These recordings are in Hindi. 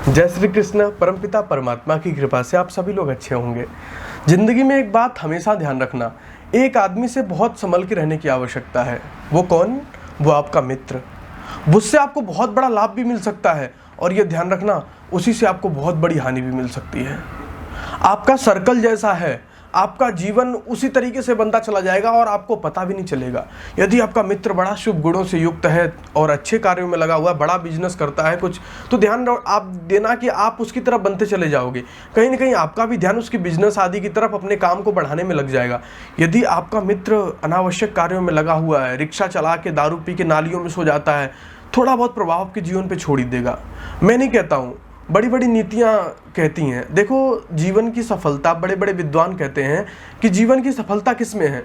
जय श्री कृष्ण। परमपिता परमात्मा की कृपा से आप सभी लोग अच्छे होंगे। जिंदगी में एक बात हमेशा ध्यान रखना, एक आदमी से बहुत संभल के रहने की आवश्यकता है। वो कौन? वो आपका मित्र। उससे आपको बहुत बड़ा लाभ भी मिल सकता है और ये ध्यान रखना, उसी से आपको बहुत बड़ी हानि भी मिल सकती है। आपका सर्कल जैसा है, आपका जीवन उसी तरीके से बनता चला जाएगा और आपको पता भी नहीं चलेगा। यदि आपका मित्र बड़ा शुभ गुणों से युक्त है और अच्छे कार्यों में लगा हुआ है, बड़ा बिजनेस करता है कुछ, तो ध्यान आप देना कि आप उसकी तरफ बनते चले जाओगे। कहीं ना कहीं आपका भी ध्यान उसकी बिजनेस आदि की तरफ, अपने काम को बढ़ाने में लग जाएगा। यदि आपका मित्र अनावश्यक कार्यों में लगा हुआ है, रिक्शा चला के दारू पी के नालियों में सो जाता है, थोड़ा बहुत प्रभाव आपके जीवन पर छोड़ ही देगा। मैं नहीं कहता हूँ, बड़ी बड़ी नीतियाँ कहती हैं। देखो, जीवन की सफलता, बड़े बड़े विद्वान कहते हैं कि जीवन की सफलता किस में है?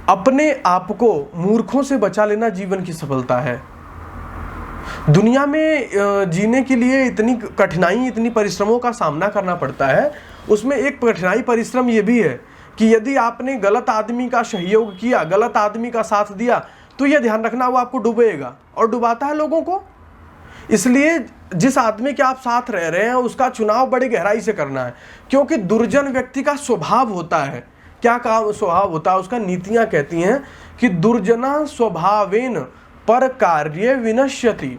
अपने आप को मूर्खों से बचा लेना जीवन की सफलता है। दुनिया में जीने के लिए इतनी कठिनाई, इतनी परिश्रमों का सामना करना पड़ता है। उसमें एक कठिनाई, परिश्रम ये भी है कि यदि आपने गलत आदमी का सहयोग किया, गलत आदमी का साथ दिया, तो यह ध्यान रखना वो आपको डुबोएगा और डुबाता है लोगों को। इसलिए जिस आदमी के आप साथ रह रहे हैं उसका चुनाव बड़ी गहराई से करना है, क्योंकि दुर्जन व्यक्ति का स्वभाव होता है। क्या काम स्वभाव होता है उसका? नीतियां कहती हैं कि दुर्जना स्वभावेन पर कार्य विनश्यति।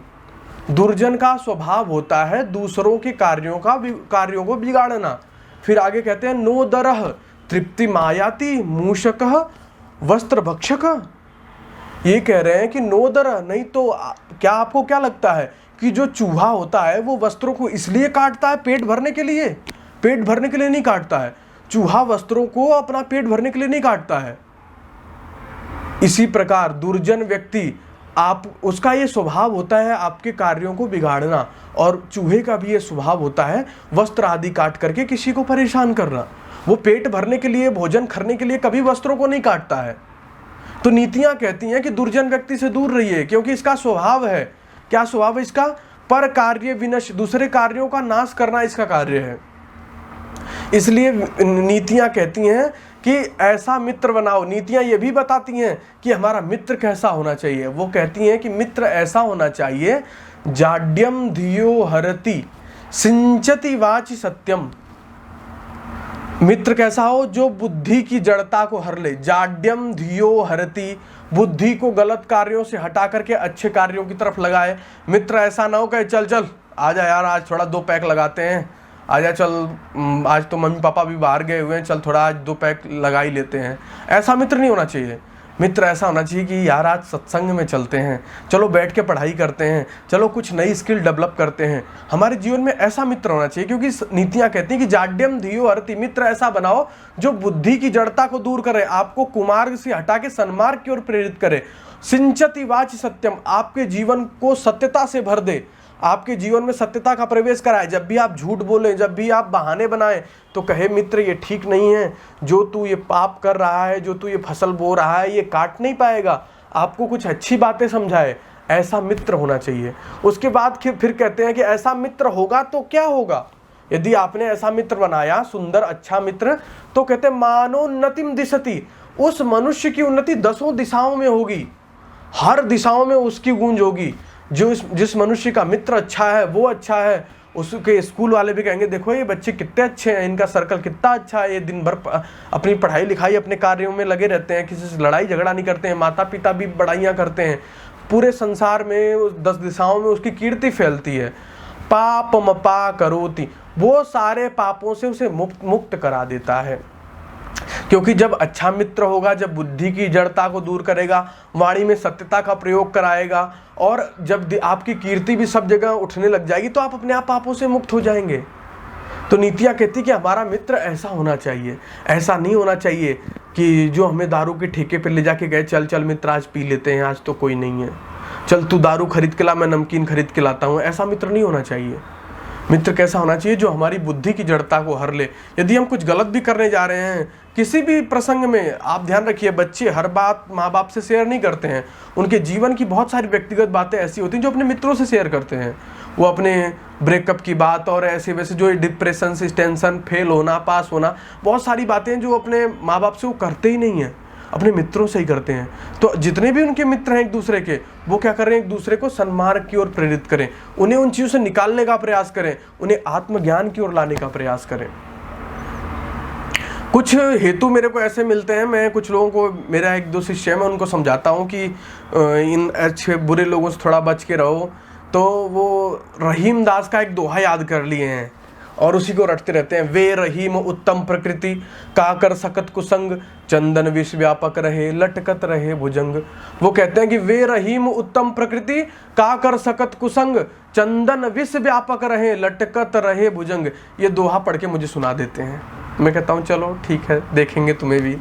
दुर्जन का स्वभाव होता है दूसरों के कार्यों को बिगाड़ना। फिर आगे कहते हैं नोदरः तृप्ति मायाति मूषकः वस्त्र भक्षक। ये कह रहे हैं कि नोदर नहीं तो क्या, आपको क्या लगता है कि जो चूहा होता है वो वस्त्रों को इसलिए काटता है पेट भरने के लिए? पेट भरने के लिए नहीं काटता है। चूहा वस्त्रों को अपना पेट भरने के लिए नहीं काटता है। इसी प्रकार दुर्जन व्यक्ति, आप उसका ये स्वभाव होता है आपके कार्यों को बिगाड़ना, और चूहे का भी ये स्वभाव होता है वस्त्र आदि काट करके किसी को परेशान करना। वो पेट भरने के लिए, भोजन करने के लिए कभी वस्त्रों को नहीं काटता है। तो नीतियां कहती हैं कि दुर्जन व्यक्ति से दूर रहिए, क्योंकि इसका स्वभाव है। क्या स्वभाव है इसका? पर कार्य विनश, दूसरे कार्यों का नाश करना इसका कार्य है। इसलिए नीतियां कहती हैं कि ऐसा मित्र बनाओ। नीतियां ये भी बताती हैं कि हमारा मित्र कैसा होना चाहिए। वो कहती हैं कि मित्र ऐसा होना चाहिए, जाड्यम धियो हरति सिंचति वाचि सत्यम। मित्र कैसा हो? जो बुद्धि की जड़ता को हर ले। जाड्यम धियो हरति, बुद्धि को गलत कार्यों से हटा करके अच्छे कार्यों की तरफ लगाए। मित्र ऐसा ना हो कहे चल चल आजा यार, आज थोड़ा 2 पैक लगाते हैं, आजा चल, आज तो मम्मी पापा भी बाहर गए हुए हैं, चल थोड़ा आज 2 पैक लगा ही लेते हैं। ऐसा मित्र नहीं होना चाहिए। मित्र ऐसा होना चाहिए कि यार आज सत्संग में चलते हैं, चलो बैठ के पढ़ाई करते हैं, चलो कुछ नई स्किल डेवलप करते हैं। हमारे जीवन में ऐसा मित्र होना चाहिए, क्योंकि नीतियां कहती हैं कि जाड्यम धियो हरति। मित्र ऐसा बनाओ जो बुद्धि की जड़ता को दूर करे, आपको कुमार्ग से हटा के सन्मार्ग की ओर प्रेरित करे। सिंचति वाचि सत्यम, आपके जीवन को सत्यता से भर दे, आपके जीवन में सत्यता का प्रवेश कराए। जब भी आप झूठ बोलें, जब भी आप बहाने बनाएं, तो कहे मित्र ये ठीक नहीं है, जो तू ये पाप कर रहा है, जो तू ये फसल बो रहा है, ये काट नहीं पाएगा। आपको कुछ अच्छी बातें समझाए। ऐसा मित्र होना चाहिए। उसके बाद फिर कहते हैं कि ऐसा मित्र होगा तो क्या होगा? यदि आपने ऐसा मित्र बनाया, सुंदर अच्छा मित्र, तो कहते हैं मानोन्नतिम दिशति, उस मनुष्य की उन्नति 10 दिशाओं में होगी, हर दिशाओं में उसकी गूंज होगी। जिस मनुष्य का मित्र अच्छा है, वो अच्छा है, उसके स्कूल वाले भी कहेंगे देखो ये बच्चे कितने अच्छे हैं, इनका सर्कल कितना अच्छा है, ये दिन भर अपनी पढ़ाई लिखाई, अपने कार्यों में लगे रहते हैं, किसी से लड़ाई झगड़ा नहीं करते हैं, माता पिता भी बड़ाइयाँ करते हैं। पूरे संसार में 10 दिशाओं में उसकी कीर्ति फैलती है। पापमपा करोति, वो सारे पापों से उसे मुक्त करा देता है। क्योंकि जब अच्छा मित्र होगा, जब बुद्धि की जड़ता को दूर करेगा, वाणी में सत्यता का प्रयोग कराएगा, और जब आपकी कीर्ति भी सब जगह उठने लग जाएगी, तो आप अपने आप पापों से मुक्त हो जाएंगे। तो नीतियां कहती कि हमारा मित्र ऐसा होना चाहिए। ऐसा नहीं होना चाहिए कि जो हमें दारू के ठेके पर ले जाके गए, चल चल मित्र आज पी लेते हैं, आज तो कोई नहीं है, चल तू दारू खरीद के ला, मैं नमकीन खरीद के लाता हूँ। ऐसा मित्र नहीं होना चाहिए। मित्र कैसा होना चाहिए? जो हमारी बुद्धि की जड़ता को हर ले। यदि हम कुछ गलत भी करने जा रहे हैं किसी भी प्रसंग में, आप ध्यान रखिए, बच्चे हर बात माँ बाप से शेयर नहीं करते हैं। उनके जीवन की बहुत सारी व्यक्तिगत बातें ऐसी होती हैं जो अपने मित्रों से शेयर करते हैं। वो अपने ब्रेकअप की बात और ऐसे वैसे जो डिप्रेशन से, टेंशन, फेल होना, पास होना, बहुत सारी बातें जो अपने माँ बाप से वो करते ही नहीं हैं। अपने मित्रों से ही करते हैं। तो जितने भी उनके मित्र हैं एक दूसरे के, वो क्या करें, एक दूसरे को सन्मार्ग की ओर प्रेरित करें, उन्हें उन चीज़ों से निकालने का प्रयास करें, उन्हें आत्मज्ञान की ओर लाने का प्रयास करें। कुछ हेतु मेरे को ऐसे मिलते हैं, मैं कुछ लोगों को, मेरा एक दो शिष्य है, मैं उनको समझाता हूँ कि इन अच्छे बुरे लोगों से थोड़ा बच के रहो। तो वो रहीम दास का एक दोहा याद कर लिए हैं और उसी को रटते रहते हैं। वे रहीम उत्तम प्रकृति का कर सकत कुसंग, चंदन विष व्यापक रहे लटकत रहे भुजंग। वो कहते हैं कि वे रहीम उत्तम प्रकृति का कर सकत कुसंग, चंदन विष व्यापक रहे लटकत रहे भुजंग। ये दोहा पढ़ के मुझे सुना देते हैं। मैं कहता हूँ चलो ठीक है, देखेंगे तुम्हें भी।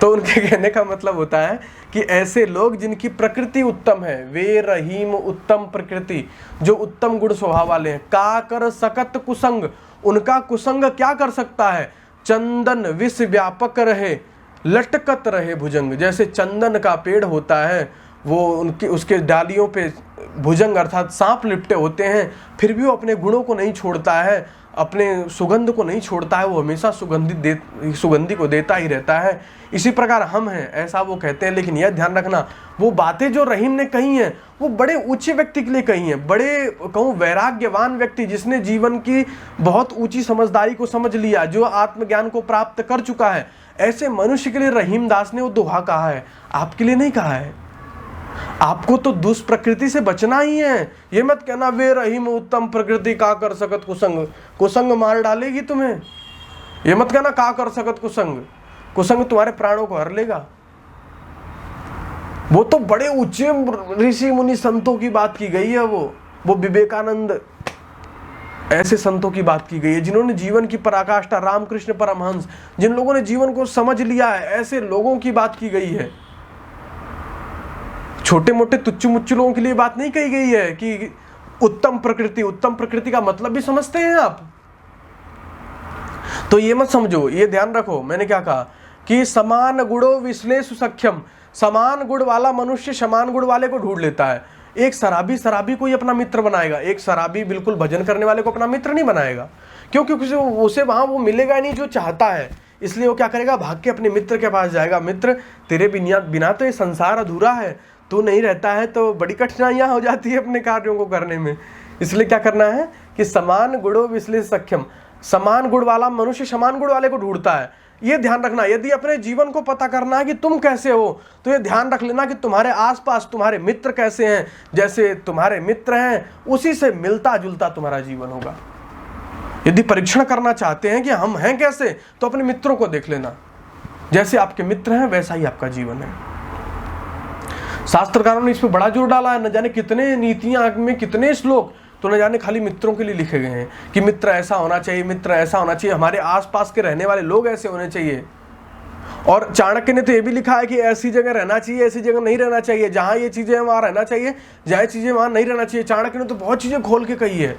तो उनके कहने का मतलब होता है कि ऐसे लोग जिनकी प्रकृति उत्तम है, वे रहीम उत्तम प्रकृति, जो उत्तम गुण स्वभाव वाले हैं, का कर सकत कुसंग, उनका कुसंग क्या कर सकता है, चंदन विष व्यापक रहे लटकत रहे भुजंग। जैसे चंदन का पेड़ होता है, वो उनकी उसके डालियों पे भुजंग अर्थात सांप लिपटे होते हैं, फिर भी वो अपने गुणों को नहीं छोड़ता है, अपने सुगंध को नहीं छोड़ता है, वो हमेशा सुगंधी को देता ही रहता है। इसी प्रकार हम हैं, ऐसा वो कहते हैं। लेकिन यह ध्यान रखना, वो बातें जो रहीम ने कही हैं वो बड़े ऊंचे व्यक्ति के लिए कही हैं, बड़े कहूँ वैराग्यवान व्यक्ति, जिसने जीवन की बहुत ऊंची समझदारी को समझ लिया, जो आत्मज्ञान को प्राप्त कर चुका है, ऐसे मनुष्य के लिए रहीम दास ने वो दोहा कहा है, आपके लिए नहीं कहा है। आपको तो दुष्प्रकृति से बचना ही है। ये मत कहना वे रहीम उत्तम प्रकृति का कर सकत कुसंग, कुसंग मार डालेगी तुम्हें। ये मत कहना का कर सकत कुसंग, कुसंग तुम्हारे प्राणों को हर लेगा। वो तो बड़े ऊंचे ऋषि मुनि संतों की बात की गई है, वो विवेकानंद, ऐसे संतों की बात की गई है जिन्होंने जीवन की पराकाष्ठा, रामकृष्ण परमहंस, जिन लोगों ने जीवन को समझ लिया है, ऐसे लोगों की बात की गई है। छोटे मोटे तुच्छ मुच्छ लोगों के लिए बात नहीं कही गई है कि उत्तम प्रकृति का मतलब भी समझते हैं आप। तो ये मत समझो, ये ध्यान रखो, मैंने क्या कहा कि समान गुणों विश्लेषु सख्यम, समान गुण वाला मनुष्य समान गुण वाले को ढूंढ लेता है। एक शराबी को ही अपना मित्र बनाएगा, एक शराबी बिल्कुल भजन करने वाले को अपना मित्र नहीं बनाएगा, क्योंकि उसे वहां वो मिलेगा नहीं जो चाहता है। इसलिए वो क्या करेगा, भाग के अपने मित्र के पास जाएगा। मित्र, तेरे बिना तो ये संसार अधूरा है, तू नहीं रहता है तो बड़ी कठिनाइयां हो जाती है अपने कार्यों को करने में। इसलिए क्या करना है कि समान गुणों विश्लेष सक्षम, समान गुण वाला मनुष्य समान गुण वाले को ढूंढता है। ये ध्यान रखना, यदि अपने जीवन को पता करना है कि तुम कैसे हो, तो ये ध्यान रख लेना कि तुम्हारे आसपास तुम्हारे मित्र कैसे हैं। जैसे तुम्हारे मित्र हैं उसी से मिलता जुलता तुम्हारा जीवन होगा। यदि परीक्षण करना चाहते हैं कि हम हैं कैसे, तो अपने मित्रों को देख लेना, जैसे आपके मित्र हैं वैसा ही आपका जीवन है। शास्त्रकारों ने इस पर बड़ा जोर डाला है, न जाने कितने नीतियां में, कितने श्लोक तो न जाने खाली मित्रों के लिए लिखे गए हैं कि मित्र ऐसा होना चाहिए, मित्र ऐसा होना चाहिए, हमारे आसपास के रहने वाले लोग ऐसे होने चाहिए। और चाणक्य ने तो ये भी लिखा है कि ऐसी जगह रहना चाहिए, ऐसी जगह नहीं रहना चाहिए, जहाँ ये चीज़ें हैं वहाँ रहना चाहिए, जहाँ चीज़ें वहाँ नहीं रहना चाहिए। चाणक्य ने तो बहुत चीज़ें खोल के कही है।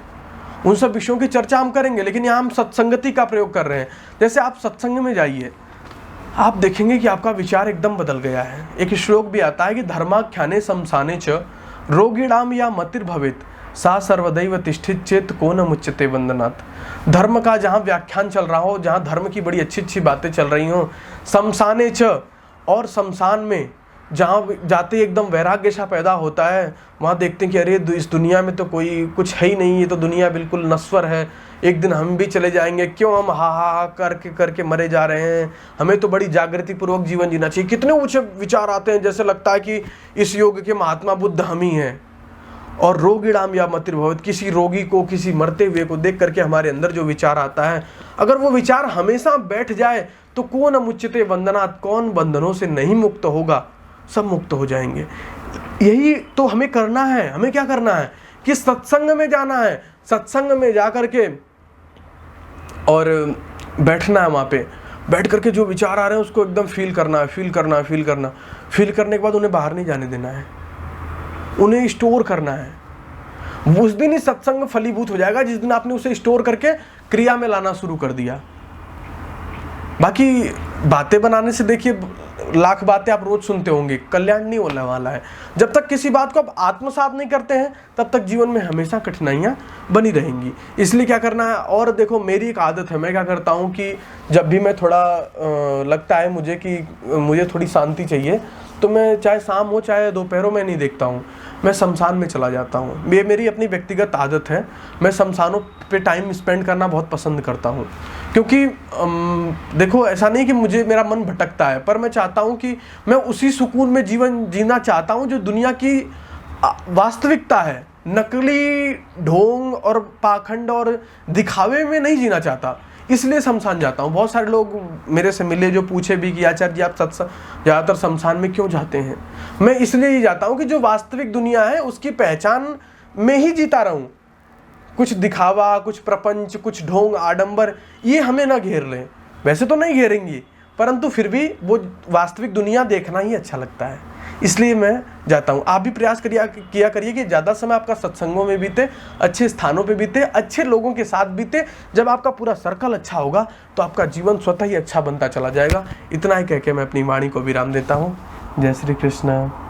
उन सब विषयों की चर्चा हम करेंगे, लेकिन यहाँ हम सत्संगति का प्रयोग कर रहे हैं। जैसे आप सत्संग में जाइए, आप देखेंगे कि आपका विचार एकदम बदल गया है। एक श्लोक भी आता है कि धर्माख्याने शमशाने च रोगिणाम या मतिर्भवेत सा सर्वदैव तिष्ठित चेत को न मुच्यते वंदनात्। धर्म का जहाँ व्याख्यान चल रहा हो, जहाँ धर्म की बड़ी अच्छी अच्छी बातें चल रही हो, शमशाने च, और शमशान में जहाँ जाते एकदम वैराग्य सा पैदा होता है, वहाँ देखते हैं कि अरे इस दुनिया में तो कोई कुछ है ही नहीं, ये तो दुनिया बिल्कुल नश्वर है, एक दिन हम भी चले जाएंगे, क्यों हम हा हा करके मरे जा रहे हैं, हमें तो बड़ी जागृति पूर्वक जीवन जीना चाहिए। कितने ऊंचे विचार आते हैं, जैसे लगता है कि इस युग के महात्मा बुद्ध हम ही हैं। और रोगिणाम या मतिर्भवेत, किसी रोगी को, किसी मरते हुए को देख करके हमारे अंदर जो विचार आता है, अगर वो विचार हमेशा बैठ जाए तो कौन मुच्यते वंदनात्, कौन बंधनों से नहीं मुक्त होगा, सब मुक्त हो जाएंगे। यही तो हमें करना है। हमें क्या करना है कि सत्संग में जाना है, सत्संग में जा करके और बैठना है, वहाँ पे बैठ करके जो विचार आ रहे हैं उसको एकदम फील करना है, फील करने के बाद उन्हें बाहर नहीं जाने देना है, उन्हें स्टोर करना है। उस दिन ही सत्संग फलीभूत हो जाएगा जिस दिन आपने उसे स्टोर करके क्रिया में लाना शुरू कर दिया। बाकी बातें बनाने से देखिए लाख बातें आप रोज सुनते होंगे, कल्याण नहीं होने वाला है। जब तक किसी बात को आप आत्मसात नहीं करते हैं तब तक जीवन में हमेशा कठिनाइयाँ बनी रहेंगी। इसलिए क्या करना है, और देखो मेरी एक आदत है, मैं क्या करता हूँ कि जब भी मैं थोड़ा लगता है मुझे कि मुझे थोड़ी शांति चाहिए, तो मैं चाहे शाम हो चाहे दोपहरों में नहीं देखता हूँ, मैं शमशान में चला जाता हूँ। ये मेरी अपनी व्यक्तिगत आदत है, मैं शमशानों पे टाइम स्पेंड करना बहुत पसंद करता हूँ। क्योंकि देखो ऐसा नहीं कि मुझे मेरा मन भटकता है, पर मैं चाहता हूँ कि मैं उसी सुकून में जीवन जीना चाहता हूँ जो दुनिया की वास्तविकता है। नकली ढोंग और पाखंड और दिखावे में नहीं जीना चाहता, इसलिए शमशान जाता हूँ। बहुत सारे लोग मेरे से मिले जो पूछे भी कि आचार्य जी आप ज़्यादातर शमशान में क्यों जाते हैं। मैं इसलिए ही जाता हूँ कि जो वास्तविक दुनिया है उसकी पहचान में ही जीता रहूँ। कुछ दिखावा, कुछ प्रपंच, कुछ ढोंग आडंबर ये हमें ना घेर लें। वैसे तो नहीं घेरेंगी, परंतु फिर भी वो वास्तविक दुनिया देखना ही अच्छा लगता है, इसलिए मैं जाता हूँ। आप भी प्रयास किया करिए कि ज़्यादा समय आपका सत्संगों में बीते, अच्छे स्थानों पे बीते, अच्छे लोगों के साथ बीते। जब आपका पूरा सर्कल अच्छा होगा तो आपका जीवन स्वतः ही अच्छा बनता चला जाएगा। इतना ही कह के मैं अपनी वाणी को विराम देता हूँ। जय श्री कृष्ण।